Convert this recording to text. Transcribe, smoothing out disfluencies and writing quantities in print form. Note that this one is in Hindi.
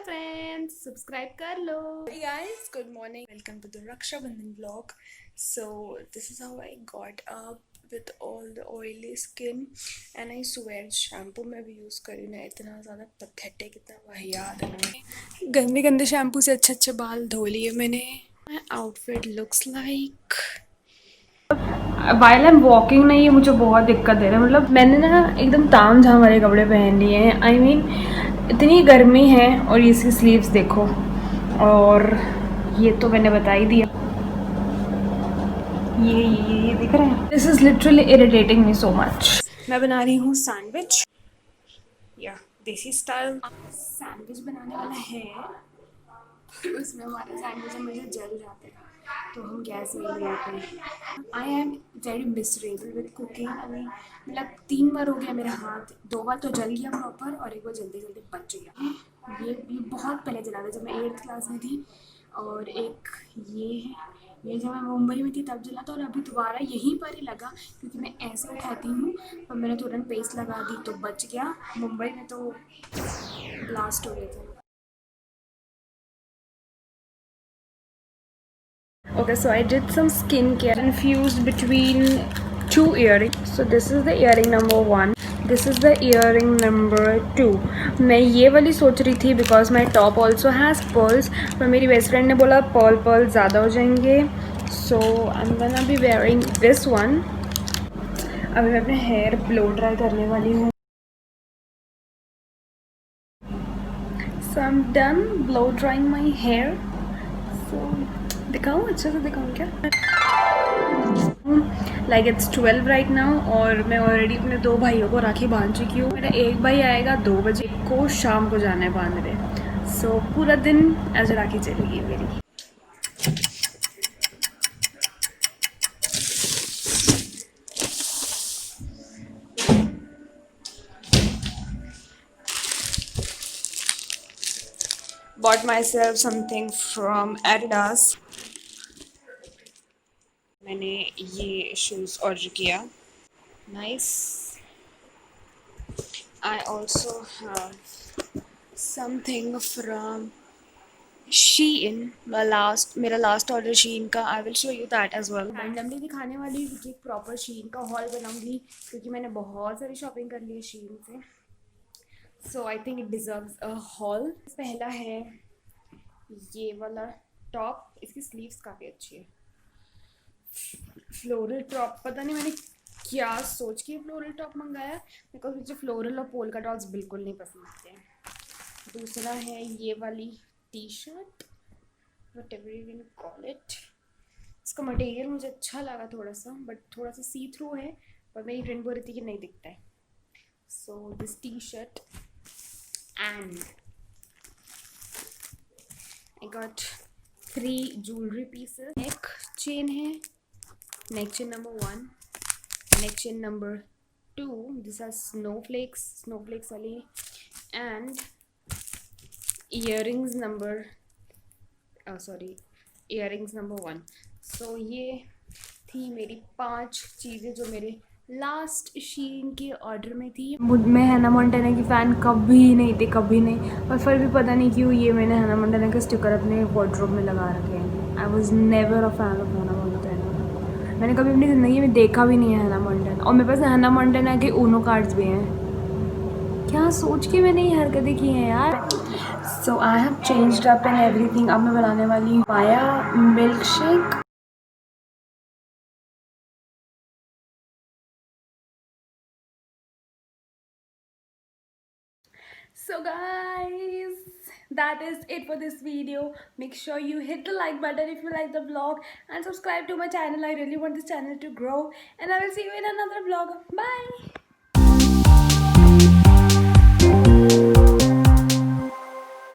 फ्रेंड्स, सब्सक्राइब कर लो. Hey guys, good morning. Welcome to the rakshabandhan vlog. So this is how I got up with all the oily skin and I swear shampoo मैं भी यूज़ करी ना इतना ज़्यादा pathetic, इतना वाहियात है ना. गंदे गंदे शैम्पू से अच्छे अच्छे बाल धो लिए मैंने. My outfit looks like while I am walking ना, ये मुझे बहुत दिक्कत दे रहा है. मतलब मैंने ना एकदम ताम झाम वाले कपड़े पहन लिए हैं. आई मीन इतनी गर्मी है और इसकी स्लीव्स देखो. और ये तो मैंने बता ही दिया. ये दिख रहा है. This is literally irritating me so much. मैं बना रही हूँ सैंडविच या देसी स्टाइल. सैंडविच बनाने वाला है. उसमें हमारे सैंडविच मुझे जल जाते हैं तो हम गैस में ले आते हैं. I am very miserable with cooking. मतलब 3 बार हो गया मेरा हाथ. 2 बार तो जल गया प्रॉपर और एक बार जल्दी जल्दी बच गया. ये बहुत पहले जला था जब मैं 8th क्लास में थी. और एक ये है, ये जब मैं मुंबई में थी तब जला था. और अभी दोबारा यहीं पर ही लगा क्योंकि मैं ऐसे उठाती हूँ और मैंने तुरंत पेस्ट लगा दी तो बच गया. मुंबई में तो ब्लास्ट हो गए थे. Okay, so I did some skincare. Confused between 2 earrings. So this is the earring number 1. This is the earring number 2. मैं ये वाली सोच रही थी because my top also has pearls. पर मेरी बेस्ट फ्रेंड ने बोला pearl ज़्यादा हो जाएंगे. So I'm gonna be wearing this one. अभी मैं अपने हेयर ब्लो ड्राई करने वाली हूँ. So I'm done blow drying my hair. So दिखाऊँ, अच्छे से दिखाऊँ क्या? लाइक इट्स 12 राइट नाउ और मैं ऑलरेडी अपने 2 भाइयों को राखी बांध चुकी हूँ. मेरा एक भाई आएगा 2 बजे को, शाम को जाना है बांधने. सो पूरा दिन ऐसे राखी चलेगी मेरी. Bought myself something from adidas. मैंने ये शूज़ ऑर्डर किया. Nice. I also have something from shein. मेरा लास्ट ऑर्डर shein का. I will show you that as well. Randomly दिखाने वाली कि एक प्रॉपर shein का हॉल बनाऊंगी क्योंकि मैंने बहुत सारी शॉपिंग कर ली है shein से. So I think it deserves a haul. पहला है ये वाला टॉप. इसकी स्लीव्स काफ़ी अच्छी है. Floral top. पता नहीं मैंने क्या सोच के फ्लोरल टॉप मंगाया बिकॉज मुझे फ्लोरल और पोल का टॉप्स बिल्कुल नहीं पसंद आते हैं. दूसरा है ये वाली T shirt, what ever you can call it. इसका मटेरियल मुझे अच्छा लगा थोड़ा सा, बट थोड़ा सा सी थ्रू है. पर मेरी फ्रेंड बोल रही थी कि नहीं दिखता है. So this T shirt and I got 3 jewellery pieces. Neck chain है. नेक chain number 1, neck chain number 2. This has snowflakes वाली. and earrings number earrings number 1. so ये थी मेरी 5 चीज़ें जो मेरे लास्ट शीन के ऑर्डर में थी. मैं हैना मोंटाना की फ़ैन कभी नहीं थी, कभी नहीं. और फिर भी पता नहीं क्यों ये मैंने हैना मोंटाना का स्टिकर अपने वार्डरोब में लगा रखे हैं. I was never a fan of Hannah Montana. मैंने कभी अपनी ज़िंदगी में देखा भी नहीं है हैना मोंटाना. और मेरे पास हैना मोंटाना के ऊनो कार्ड्स भी हैं. क्या सोच के मैंने ये हरकतें की हैं यार. So I have changed up and everything. अब मैं बनाने वाली हूँ पाया milkshake. So guys, that is it for this video. Make sure you hit the like button if you like the vlog and subscribe to my channel. I really want this channel to grow and I will see you in another vlog. Bye.